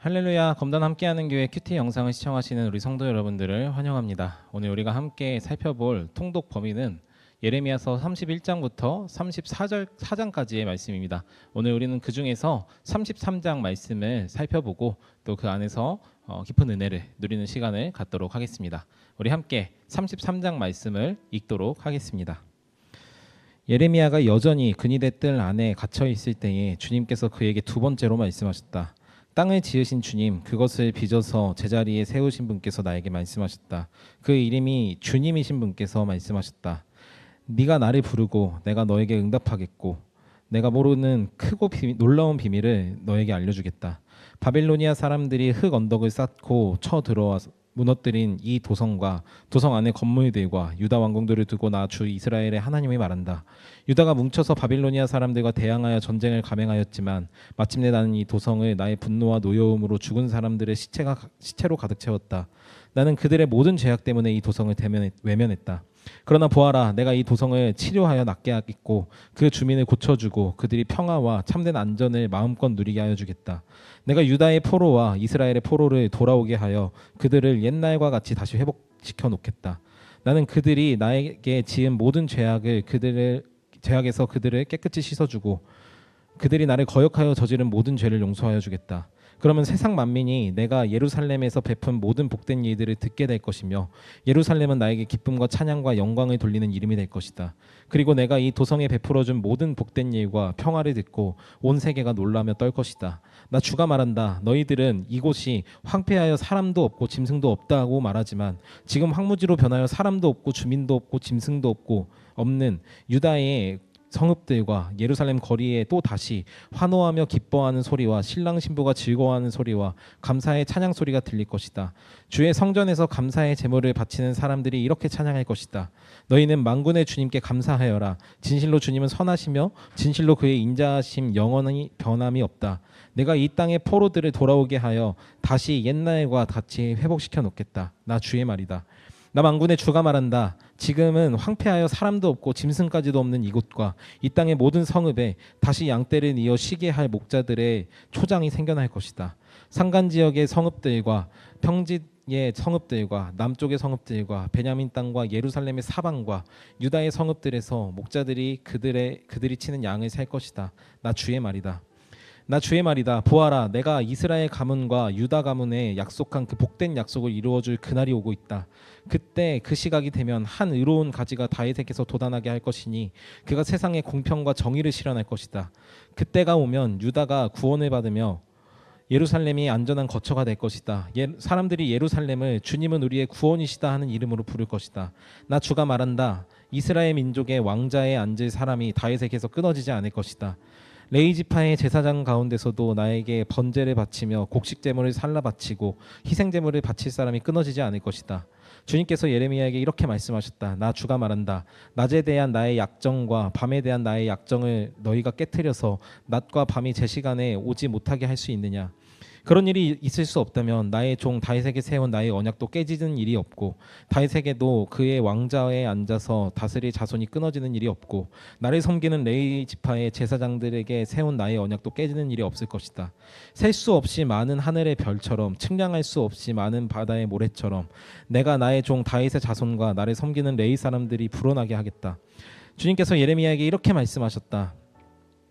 할렐루야, 검단 함께하는 교회 큐티 영상을 시청하시는 우리 성도 여러분들을 환영합니다. 오늘 우리가 함께 살펴볼 통독 범위는 예레미야서 31장부터 34장까지의 말씀입니다. 오늘 우리는 그 중에서 33장 말씀을 살펴보고 또 그 안에서 깊은 은혜를 누리는 시간을 갖도록 하겠습니다. 우리 함께 33장 말씀을 읽도록 하겠습니다. 예레미야가 여전히 근위대 뜰 안에 갇혀 있을 때에 주님께서 그에게 두 번째로 말씀하셨다. 땅을 지으신 주님, 그것을 빚어서 제자리에 세우신 분께서 나에게 말씀하셨다. 그 이름이 주님이신 분께서 말씀하셨다. 네가 나를 부르고 내가 너에게 응답하겠고 내가 모르는 크고 놀라운 비밀을 너에게 알려주겠다. 바빌로니아 사람들이 흙 언덕을 쌓고 쳐들어와 무너뜨린 이 도성과 도성 안의 건물들과 유다 왕궁들을 두고 나 주 이스라엘의 하나님이 말한다. 유다가 뭉쳐서 바빌로니아 사람들과 대항하여 전쟁을 감행하였지만 마침내 나는 이 도성을 나의 분노와 노여움으로 죽은 사람들의 시체로 가득 채웠다. 나는 그들의 모든 죄악 때문에 이 도성을 외면했다. 그러나 보아라, 내가 이 도성을 치료하여 낫게 하겠고 그 주민을 고쳐주고 그들이 평화와 참된 안전을 마음껏 누리게 하여 주겠다. 내가 유다의 포로와 이스라엘의 포로를 돌아오게 하여 그들을 옛날과 같이 다시 회복시켜 놓겠다. 나는 그들이 나에게 지은 모든 죄악에서 그들을 깨끗이 씻어주고 그들이 나를 거역하여 저지른 모든 죄를 용서하여 주겠다. 그러면 세상 만민이 내가 예루살렘에서 베푼 모든 복된 일들을 듣게 될 것이며 예루살렘은 나에게 기쁨과 찬양과 영광을 돌리는 이름이 될 것이다. 그리고 내가 이 도성에 베풀어준 모든 복된 일과 평화를 듣고 온 세계가 놀라며 떨 것이다. 나 주가 말한다. 너희들은 이곳이 황폐하여 사람도 없고 짐승도 없다고 말하지만 지금 황무지로 변하여 사람도 없고 주민도 없고 짐승도 없는 유다의 성읍들과 예루살렘 거리에 또 다시 환호하며 기뻐하는 소리와 신랑 신부가 즐거워하는 소리와 감사의 찬양 소리가 들릴 것이다. 주의 성전에서 감사의 제물을 바치는 사람들이 이렇게 찬양할 것이다. 너희는 만군의 주님께 감사하여라. 진실로 주님은 선하시며 진실로 그의 인자하심 영원히 변함이 없다. 내가 이 땅의 포로들을 돌아오게 하여 다시 옛날과 같이 회복시켜 놓겠다. 나 주의 말이다. 나 만군의 주가 말한다. 지금은 황폐하여 사람도 없고 짐승까지도 없는 이곳과 이 땅의 모든 성읍에 다시 양떼를 이어 쉬게 할 목자들의 초장이 생겨날 것이다. 산간지역의 성읍들과 평지의 성읍들과 남쪽의 성읍들과 베냐민 땅과 예루살렘의 사방과 유다의 성읍들에서 목자들이 그들이 치는 양을 살 것이다. 나 주의 말이다. 나 주의 말이다. 보아라, 내가 이스라엘 가문과 유다 가문에 약속한 그 복된 약속을 이루어줄 그날이 오고 있다. 그때 그 시각이 되면 한 의로운 가지가 다윗에게서 돋아나게 할 것이니 그가 세상에 공평과 정의를 실현할 것이다. 그때가 오면 유다가 구원을 받으며 예루살렘이 안전한 거처가 될 것이다. 사람들이 예루살렘을 주님은 우리의 구원이시다 하는 이름으로 부를 것이다. 나 주가 말한다. 이스라엘 민족의 왕자에 앉을 사람이 다윗에게서 끊어지지 않을 것이다. 레위 지파의 제사장 가운데서도 나에게 번제를 바치며 곡식 제물을 살라 바치고 희생 제물을 바칠 사람이 끊어지지 않을 것이다. 주님께서 예레미야에게 이렇게 말씀하셨다. 나 주가 말한다. 낮에 대한 나의 약정과 밤에 대한 나의 약정을 너희가 깨트려서 낮과 밤이 제 시간에 오지 못하게 할 수 있느냐? 그런 일이 있을 수 없다면 나의 종 다윗에게 세운 나의 언약도 깨지는 일이 없고 다윗에게도 그의 왕좌에 앉아서 다스릴 자손이 끊어지는 일이 없고 나를 섬기는 레위 지파의 제사장들에게 세운 나의 언약도 깨지는 일이 없을 것이다. 셀 수 없이 많은 하늘의 별처럼 측량할 수 없이 많은 바다의 모래처럼 내가 나의 종 다윗의 자손과 나를 섬기는 레위 사람들이 불어나게 하겠다. 주님께서 예레미야에게 이렇게 말씀하셨다.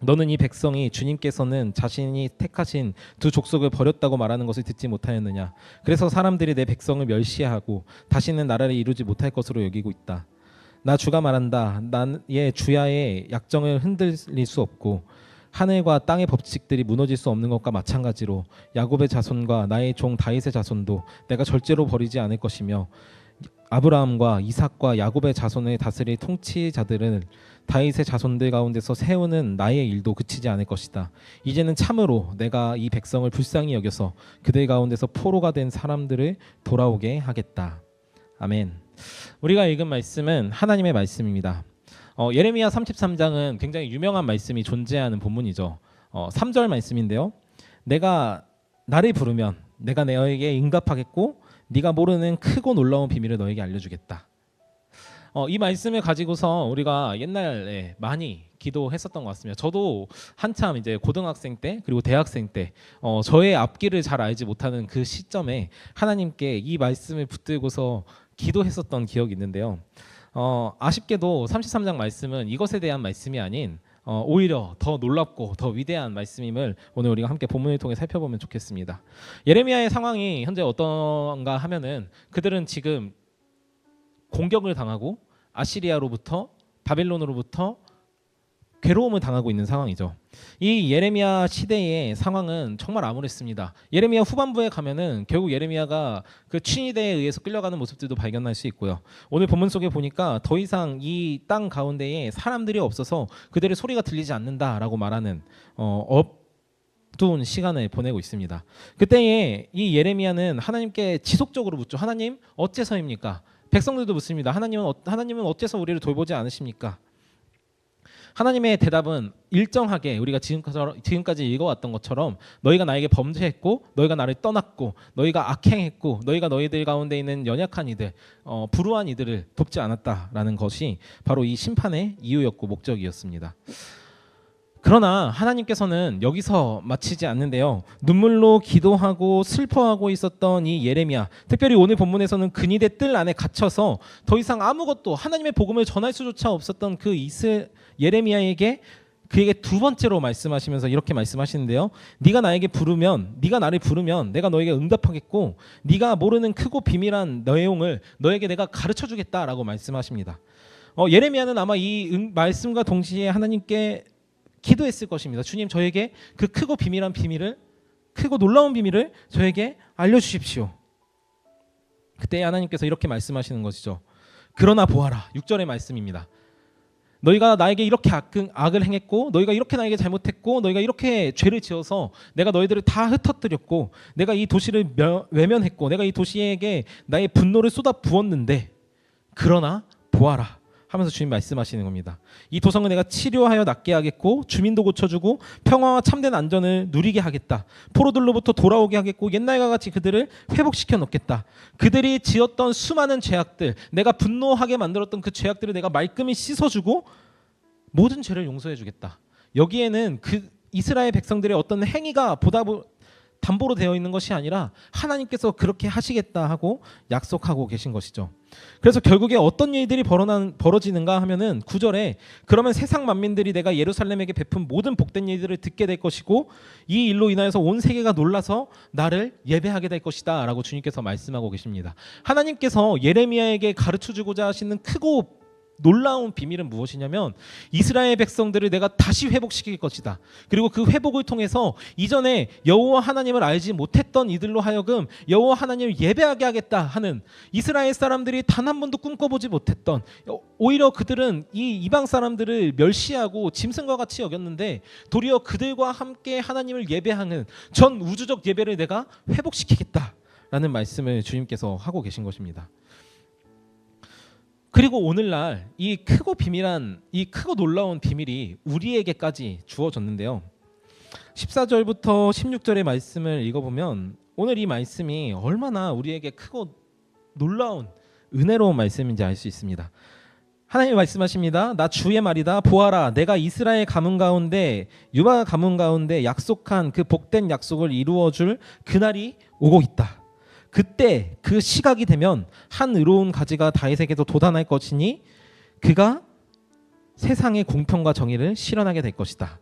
너는 이 백성이 주님께서는 자신이 택하신 두 족속을 버렸다고 말하는 것을 듣지 못하였느냐? 그래서 사람들이 내 백성을 멸시하고 다시는 나라를 이루지 못할 것으로 여기고 있다. 나 주가 말한다. 나의 주야의 약정을 흔들릴 수 없고 하늘과 땅의 법칙들이 무너질 수 없는 것과 마찬가지로 야곱의 자손과 나의 종 다윗의 자손도 내가 절대로 버리지 않을 것이며 아브라함과 이삭과 야곱의 자손을 다스릴 통치자들은 다윗의 자손들 가운데서 세우는 나의 일도 그치지 않을 것이다. 이제는 참으로 내가 이 백성을 불쌍히 여겨서 그들 가운데서 포로가 된 사람들을 돌아오게 하겠다. 아멘. 우리가 읽은 말씀은 하나님의 말씀입니다. 예레미야 33장은 굉장히 유명한 말씀이 존재하는 본문이죠. 3절 말씀인데요. 내가 나를 부르면 내가 너에게 응답하겠고 네가 모르는 크고 놀라운 비밀을 너에게 알려주겠다. 이 말씀을 가지고서 우리가 옛날에 많이 기도했었던 것 같습니다. 저도 한참 이제 고등학생 때 그리고 대학생 때 저의 앞길을 잘 알지 못하는 그 시점에 하나님께 이 말씀을 붙들고서 기도했었던 기억이 있는데요. 아쉽게도 33장 말씀은 이것에 대한 말씀이 아닌 오히려 더 놀랍고 더 위대한 말씀임을 오늘 우리가 함께 본문을 통해 살펴보면 좋겠습니다. 예레미야의 상황이 현재 어떤가 하면은 그들은 지금 공격을 당하고 아시리아로부터 바벨론으로부터 괴로움을 당하고 있는 상황이죠. 이 예레미야 시대의 상황은 정말 암울했습니다. 예레미야 후반부에 가면은 결국 예레미야가 그 친위대에 의해서 끌려가는 모습들도 발견할 수 있고요. 오늘 본문 속에 보니까 더 이상 이 땅 가운데에 사람들이 없어서 그들의 소리가 들리지 않는다라고 말하는 어두운 시간을 보내고 있습니다. 그때에 이 예레미야는 하나님께 지속적으로 묻죠. 하나님 어째서입니까? 백성들도 묻습니다. 하나님은 어째서 우리를 돌보지 않으십니까? 하나님의 대답은 일정하게 우리가 지금까지 읽어왔던 것처럼 너희가 나에게 범죄했고 너희가 나를 떠났고 너희가 악행했고 너희가 너희들 가운데 있는 연약한 이들 불우한 이들을 돕지 않았다라는 것이 바로 이 심판의 이유였고 목적이었습니다. 그러나 하나님께서는 여기서 마치지 않는데요. 눈물로 기도하고 슬퍼하고 있었던 이 예레미야, 특별히 오늘 본문에서는 근위대 뜰 안에 갇혀서 더 이상 아무것도 하나님의 복음을 전할 수조차 없었던 그 예레미야에게 그에게 두 번째로 말씀하시면서 이렇게 말씀하시는데요. 네가 나를 부르면 내가 너에게 응답하겠고 네가 모르는 크고 비밀한 내용을 너에게 내가 가르쳐주겠다라고 말씀하십니다. 예레미야는 아마 이 말씀과 동시에 하나님께 기도했을 것입니다. 주님, 저에게 그 크고 놀라운 비밀을 저에게 알려주십시오. 그때 하나님께서 이렇게 말씀하시는 것이죠. 그러나 보아라. 6절의 말씀입니다. 너희가 나에게 이렇게 악을 행했고 너희가 이렇게 나에게 잘못했고 너희가 이렇게 죄를 지어서 내가 너희들을 다 흩어뜨렸고 내가 이 도시를 외면했고 내가 이 도시에게 나의 분노를 쏟아 부었는데 그러나 보아라 하면서 주님 말씀하시는 겁니다. 이 도성을 내가 치료하여 낫게 하겠고 주민도 고쳐주고 평화와 참된 안전을 누리게 하겠다. 포로들로부터 돌아오게 하겠고 옛날과 같이 그들을 회복시켜 놓겠다. 그들이 지었던 수많은 죄악들, 내가 분노하게 만들었던 그 죄악들을 내가 말끔히 씻어주고 모든 죄를 용서해 주겠다. 여기에는 그 이스라엘 백성들의 어떤 행위가 담보로 되어 있는 것이 아니라 하나님께서 그렇게 하시겠다 하고 약속하고 계신 것이죠. 그래서 결국에 어떤 일들이 벌어지는가 하면은 9절에 그러면 세상 만민들이 내가 예루살렘에게 베푼 모든 복된 일들을 듣게 될 것이고 이 일로 인하여서 온 세계가 놀라서 나를 예배하게 될 것이다 라고 주님께서 말씀하고 계십니다. 하나님께서 예레미야에게 가르쳐주고자 하시는 크고 놀라운 비밀은 무엇이냐면 이스라엘 백성들을 내가 다시 회복시킬 것이다. 그리고 그 회복을 통해서 이전에 여호와 하나님을 알지 못했던 이들로 하여금 여호와 하나님을 예배하게 하겠다 하는 이스라엘 사람들이 단 한 번도 꿈꿔보지 못했던 오히려 그들은 이 이방 사람들을 멸시하고 짐승과 같이 여겼는데 도리어 그들과 함께 하나님을 예배하는 전 우주적 예배를 내가 회복시키겠다라는 말씀을 주님께서 하고 계신 것입니다. 그리고 오늘날 이 크고 놀라운 비밀이 우리에게까지 주어졌는데요. 14절부터 16절의 말씀을 읽어보면 오늘 이 말씀이 얼마나 우리에게 크고 놀라운 은혜로운 말씀인지 알 수 있습니다. 하나님이 말씀하십니다. 나 주의 말이다. 보아라, 내가 이스라엘 가문 가운데 유다 가문 가운데 약속한 그 복된 약속을 이루어줄 그날이 오고 있다. 그때 그 시각이 되면 한 의로운 가지가 다윗에게도 돋아날 것이니 그가 세상의 공평과 정의를 실현하게 될 것이다.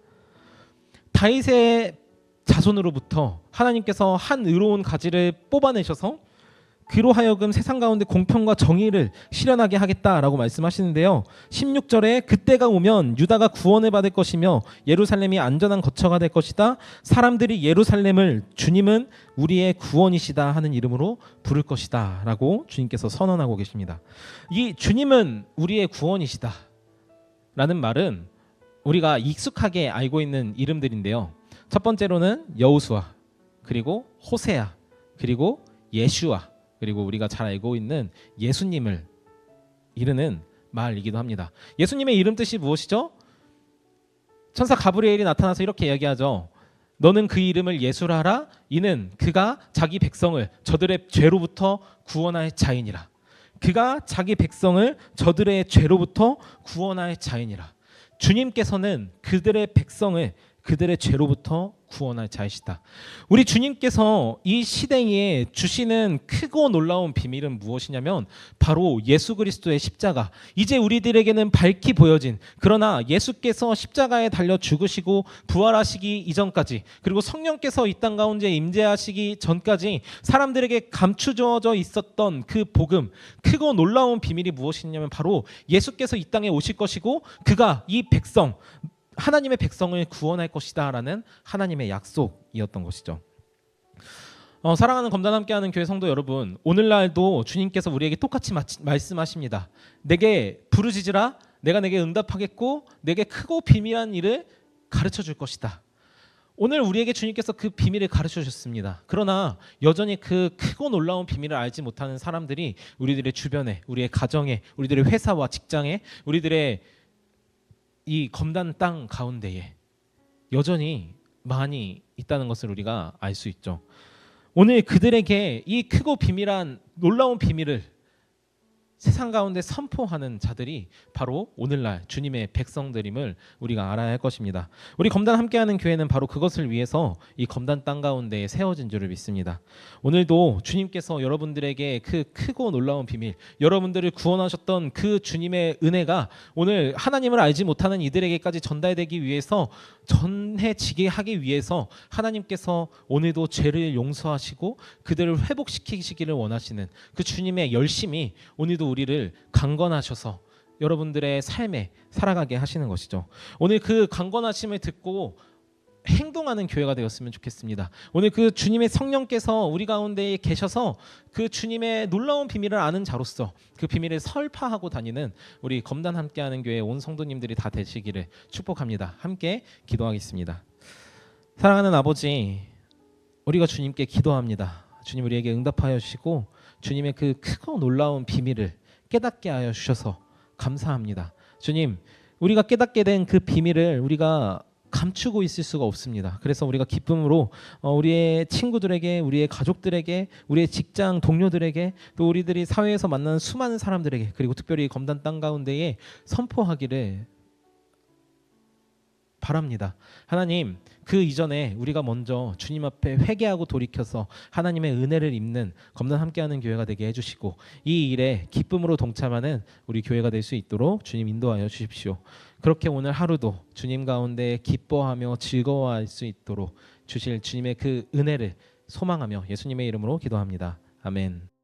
다윗의 자손으로부터 하나님께서 한 의로운 가지를 뽑아내셔서 그로 하여금 세상 가운데 공평과 정의를 실현하게 하겠다라고 말씀하시는데요. 16절에 그때가 오면 유다가 구원을 받을 것이며 예루살렘이 안전한 거처가 될 것이다. 사람들이 예루살렘을 주님은 우리의 구원이시다 하는 이름으로 부를 것이다 라고 주님께서 선언하고 계십니다. 이 주님은 우리의 구원이시다 라는 말은 우리가 익숙하게 알고 있는 이름들인데요. 첫 번째로는 여호수아, 그리고 호세아, 그리고 예슈아, 그리고 우리가 잘 알고 있는 예수님을 이르는 말이기도 합니다. 예수님의 이름 뜻이 무엇이죠? 천사 가브리엘이 나타나서 이렇게 이야기하죠. 너는 그 이름을 예수라 하라. 이는 그가 자기 백성을 저들의 죄로부터 구원할 자이니라. 그가 자기 백성을 저들의 죄로부터 구원할 자이니라. 주님께서는 그들의 백성을 그들의 죄로부터 구원할 자이시다. 우리 주님께서 이 시대에 주시는 크고 놀라운 비밀은 무엇이냐면 바로 예수 그리스도의 십자가. 이제 우리들에게는 밝히 보여진, 그러나 예수께서 십자가에 달려 죽으시고 부활하시기 이전까지, 그리고 성령께서 이 땅 가운데 임재하시기 전까지 사람들에게 감추어져 있었던 그 복음, 크고 놀라운 비밀이 무엇이냐면 바로 예수께서 이 땅에 오실 것이고 그가 이 백성, 하나님의 백성을 구원할 것이다 라는 하나님의 약속이었던 것이죠. 사랑하는 검단 함께하는 교회 성도 여러분, 오늘날도 주님께서 우리에게 똑같이 말씀하십니다. 내게 부르짖으라, 내가 내게 응답하겠고 내게 크고 비밀한 일을 가르쳐 줄 것이다. 오늘 우리에게 주님께서 그 비밀을 가르쳐 주셨습니다. 그러나 여전히 그 크고 놀라운 비밀을 알지 못하는 사람들이 우리들의 주변에, 우리의 가정에, 우리들의 회사와 직장에, 우리들의 이 검단 땅 가운데에 여전히 많이 있다는 것을 우리가 알 수 있죠. 오늘 그들에게 이 크고 비밀한 놀라운 비밀을 세상 가운데 선포하는 자들이 바로 오늘날 주님의 백성들임을 우리가 알아야 할 것입니다. 우리 검단 함께하는 교회는 바로 그것을 위해서 이 검단 땅 가운데 세워진 줄을 믿습니다. 오늘도 주님께서 여러분들에게 그 크고 놀라운 비밀, 여러분들을 구원하셨던 그 주님의 은혜가 오늘 하나님을 알지 못하는 이들에게까지 전달되기 위해서, 전해지게 하기 위해서 하나님께서 오늘도 죄를 용서하시고 그들을 회복시키시기를 원하시는 그 주님의 열심이 오늘도 우리를 강건하셔서 여러분들의 삶에 살아가게 하시는 것이죠. 오늘 그 강건하심을 듣고 행동하는 교회가 되었으면 좋겠습니다. 오늘 그 주님의 성령께서 우리 가운데 계셔서 그 주님의 놀라운 비밀을 아는 자로서 그 비밀을 설파하고 다니는 우리 검단 함께하는 교회 온 성도님들이 다 되시기를 축복합니다. 함께 기도하겠습니다. 사랑하는 아버지, 우리가 주님께 기도합니다. 주님 우리에게 응답하여 주시고 주님의 그 크고 놀라운 비밀을 깨닫게 하여 주셔서 감사합니다. 주님, 우리가 깨닫게 된 그 비밀을 우리가 감추고 있을 수가 없습니다. 그래서 우리가 기쁨으로 우리의 친구들에게, 우리의 가족들에게, 우리의 직장 동료들에게, 또 우리들이 사회에서 만나는 수많은 사람들에게, 그리고 특별히 검단 땅 가운데에 선포하기를 바랍니다. 하나님, 그 이전에 우리가 먼저 주님 앞에 회개하고 돌이켜서 하나님의 은혜를 입는 검단 함께하는 교회가 되게 해주시고 이 일에 기쁨으로 동참하는 우리 교회가 될 수 있도록 주님 인도하여 주십시오. 그렇게 오늘 하루도 주님 가운데 기뻐하며 즐거워할 수 있도록 주실 주님의 그 은혜를 소망하며 예수님의 이름으로 기도합니다. 아멘.